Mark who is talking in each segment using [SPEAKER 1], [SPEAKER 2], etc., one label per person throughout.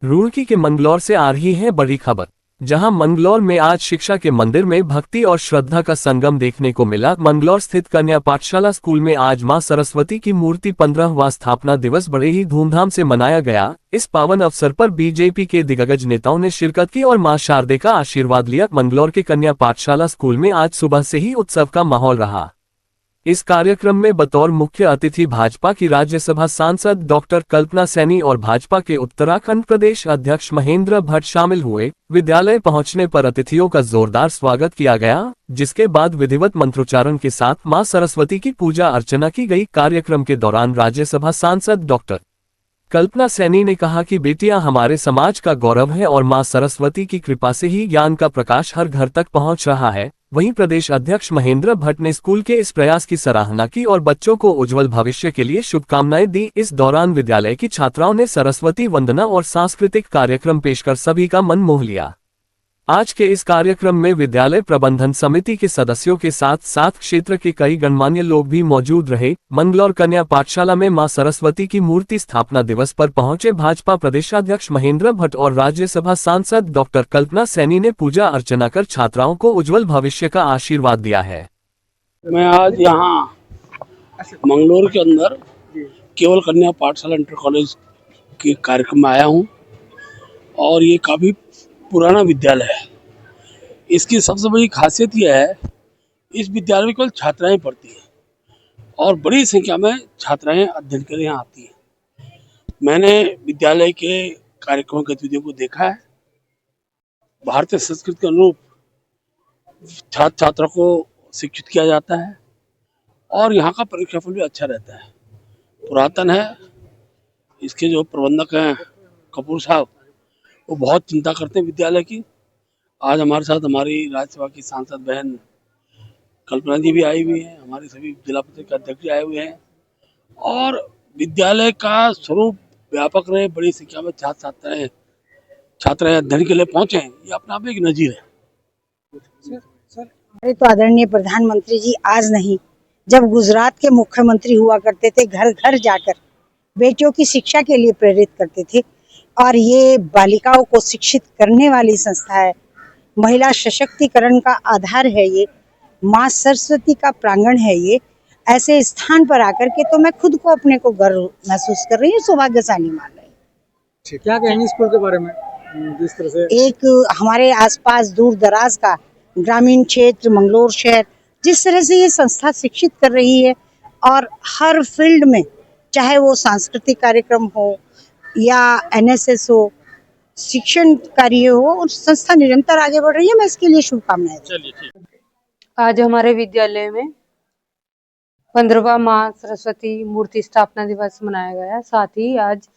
[SPEAKER 1] रुड़की के मंगलौर से आ रही है बड़ी खबर, जहां मंगलौर में आज शिक्षा के मंदिर में भक्ति और श्रद्धा का संगम देखने को मिला। मंगलौर स्थित कन्या पाठशाला स्कूल में आज मां सरस्वती की मूर्ति 15वां स्थापना दिवस बड़े ही धूमधाम से मनाया गया। इस पावन अवसर पर बीजेपी के दिग्गज नेताओं ने शिरकत की और मां शारदे का आशीर्वाद लिया। मंगलौर के कन्या पाठशाला स्कूल में आज सुबह से ही उत्सव का माहौल रहा। इस कार्यक्रम में बतौर मुख्य अतिथि भाजपा की राज्यसभा सांसद डॉक्टर कल्पना सैनी और भाजपा के उत्तराखंड प्रदेश अध्यक्ष महेंद्र भट्ट शामिल हुए। विद्यालय पहुंचने पर अतिथियों का जोरदार स्वागत किया गया, जिसके बाद विधिवत मंत्रोच्चारण के साथ मां सरस्वती की पूजा अर्चना की गई। कार्यक्रम के दौरान राज्यसभा सांसद डॉक्टर कल्पना सैनी ने कहा कि बेटियां हमारे समाज का गौरव है और मां सरस्वती की कृपा से ही ज्ञान का प्रकाश हर घर तक पहुंच रहा है। वहीं प्रदेश अध्यक्ष महेंद्र भट्ट ने स्कूल के इस प्रयास की सराहना की और बच्चों को उज्जवल भविष्य के लिए शुभकामनाएं दी। इस दौरान विद्यालय की छात्राओं ने सरस्वती वंदना और सांस्कृतिक कार्यक्रम पेश कर सभी का मन मोह लिया। आज के इस कार्यक्रम में विद्यालय प्रबंधन समिति के सदस्यों के साथ साथ क्षेत्र के कई गणमान्य लोग भी मौजूद रहे। मंगलौर कन्या पाठशाला में मां सरस्वती की मूर्ति स्थापना दिवस पर पहुंचे भाजपा प्रदेशाध्यक्ष महेंद्र भट्ट और राज्यसभा सांसद डॉक्टर कल्पना सैनी ने पूजा अर्चना कर छात्राओं को उज्जवल भविष्य का आशीर्वाद दिया है।
[SPEAKER 2] मैं आज यहाँ मंगलौर के अंदर केवल कन्या पाठशाला इंटर कॉलेज के कार्यक्रम में आया हूँ और ये काफ़ी पुराना विद्यालय है। इसकी सबसे बड़ी खासियत यह है, इस विद्यालय में केवल छात्राएं पढ़ती हैं और बड़ी संख्या में छात्राएं अध्ययन के लिए यहाँ आती हैं। मैंने विद्यालय के कार्यक्रम गतिविधियों को देखा है। भारतीय संस्कृति के अनुरूप छात्र छात्रा को शिक्षित किया जाता है और यहाँ का परीक्षाफल भी अच्छा रहता है, पुरातन है। इसके जो प्रबंधक हैं कपूर साहब, वो बहुत चिंता करते हैं विद्यालय की। आज हमारे साथ हमारी राज्यसभा की सांसद बहन कल्पना जी भी आई हुई हैं, हमारे सभी जिला परिषद के अध्यक्ष आए हुए हैं और विद्यालय का स्वरूप व्यापक रहे। बड़ी संख्या में छात्राएं अध्ययन के लिए पहुंचे, ये अपने आप में एक नजीर है।
[SPEAKER 3] अरे तो आदरणीय प्रधानमंत्री जी आज नहीं, जब गुजरात के मुख्यमंत्री हुआ करते थे, घर घर जाकर बेटियों की शिक्षा के लिए प्रेरित करते थे और ये बालिकाओं को शिक्षित करने वाली संस्था है। महिला सशक्तिकरण का आधार है ये, माँ सरस्वती का प्रांगण है ये। ऐसे स्थान पर आकर के तो मैं खुद को अपने को गर्व महसूस कर रही हूँ, सौभाग्यशाली मान रही हूँ।
[SPEAKER 4] क्या कहेंगे स्कूल के बारे में? जिस तरह से
[SPEAKER 3] एक हमारे आसपास दूर दराज का ग्रामीण क्षेत्र मंगलौर शहर, जिस तरह से ये संस्था शिक्षित कर रही है और हर फील्ड में, चाहे वो सांस्कृतिक कार्यक्रम हो या एनएसएस हो, शिक्षण कार्य हो, और संस्था निरंतर आगे बढ़ रही है। मैं इसके लिए शुभकामनाएं।
[SPEAKER 2] चलिए ठीक।
[SPEAKER 5] आज हमारे विद्यालय में 15वां मां सरस्वती मूर्ति स्थापना दिवस मनाया गया। साथ ही आज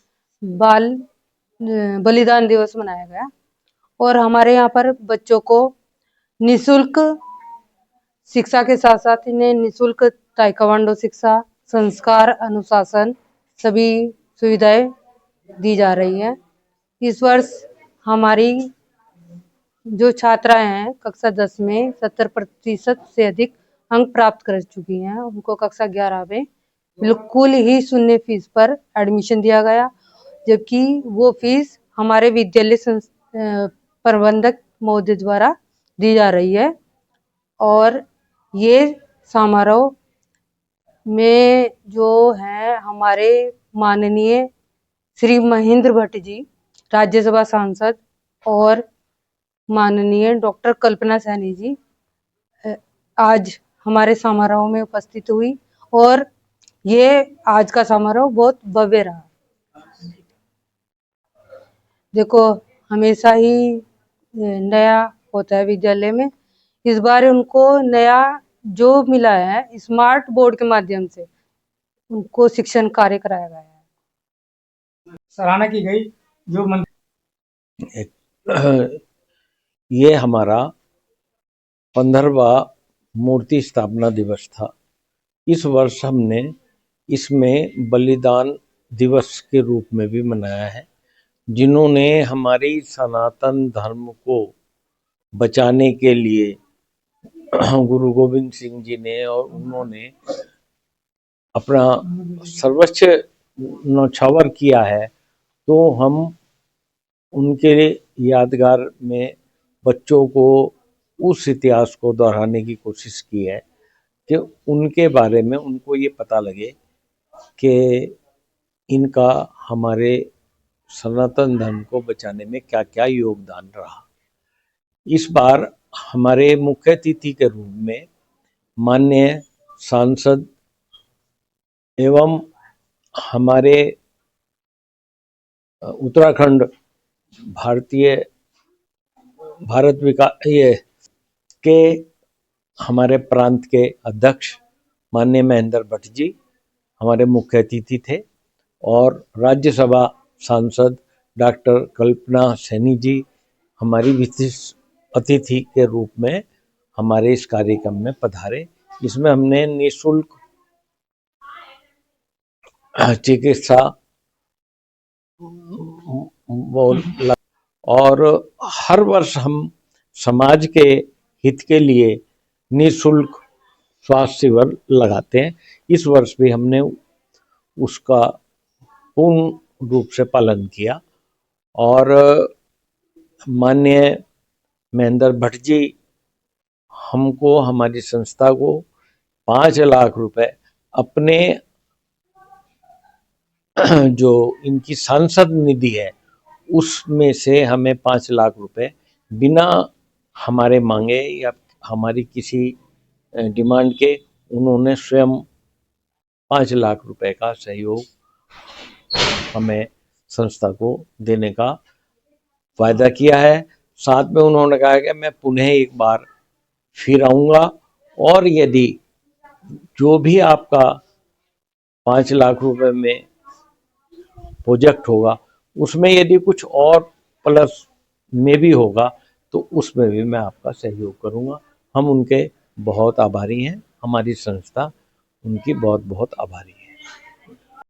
[SPEAKER 5] बाल बलिदान दिवस मनाया गया और हमारे यहाँ पर बच्चों को निशुल्क शिक्षा के साथ साथ इन्हें निशुल्क ताइक्वांडो शिक्षा, संस्कार, अनुशासन सभी सुविधाएं दी जा रही है। इस वर्ष हमारी जो छात्राएं हैं कक्षा 10 में 70% से अधिक अंक प्राप्त कर चुकी हैं। उनको कक्षा 11 में बिल्कुल ही शून्य फीस पर एडमिशन दिया गया, जबकि वो फीस हमारे विद्यालय प्रबंधक महोदय द्वारा दी जा रही है। और ये समारोह में जो है हमारे माननीय श्री महेंद्र भट्ट जी राज्यसभा सांसद और माननीय डॉक्टर कल्पना सैनी जी आज हमारे समारोह में उपस्थित हुई और ये आज का समारोह बहुत भव्य रहा। देखो, हमेशा ही नया होता है विद्यालय में। इस बार उनको नया जो मिला है, स्मार्ट बोर्ड के माध्यम से उनको शिक्षण कार्य कराया गया है।
[SPEAKER 4] सराहना की गई जो
[SPEAKER 6] ये हमारा 15वां मूर्ति स्थापना दिवस था। इस वर्ष हमने इसमें बलिदान दिवस के रूप में भी मनाया है। जिन्होंने हमारी सनातन धर्म को बचाने के लिए गुरु गोविंद सिंह जी ने, और उन्होंने अपना सर्वोच्च न्यौछावर किया है, तो हम उनके यादगार में बच्चों को उस इतिहास को दोहराने की कोशिश की है कि उनके बारे में उनको ये पता लगे कि इनका हमारे सनातन धर्म को बचाने में क्या क्या योगदान रहा। इस बार हमारे मुख्य अतिथि के रूप में माननीय सांसद एवं हमारे उत्तराखंड भारत विकास के हमारे प्रांत के अध्यक्ष माननीय महेंद्र भट्ट जी हमारे मुख्य अतिथि थे और राज्यसभा सांसद डॉक्टर कल्पना सैनी जी हमारी विशिष्ट अतिथि के रूप में हमारे इस कार्यक्रम में पधारे। इसमें हमने निःशुल्क चिकित्सा और हर वर्ष हम समाज के हित के लिए निःशुल्क स्वास्थ्य शिविर लगाते हैं। इस वर्ष भी हमने उसका पूर्ण रूप से पालन किया और माननीय महेंद्र भट्ट जी हमको हमारी संस्था को 5 लाख रुपए अपने जो इनकी सांसद निधि है उसमें से हमें 5 लाख रुपए बिना हमारे मांगे या हमारी किसी डिमांड के उन्होंने स्वयं 5 लाख रुपए का सहयोग हमें संस्था को देने का वायदा किया है। साथ में उन्होंने कहा कि मैं पुनः एक बार फिर आऊँगा और यदि जो भी आपका 5 लाख रुपए में प्रोजेक्ट होगा उसमें यदि कुछ और प्लस में भी होगा तो उसमें भी मैं आपका सहयोग करूँगा। हम उनके बहुत आभारी हैं, हमारी संस्था उनकी बहुत बहुत आभारी है।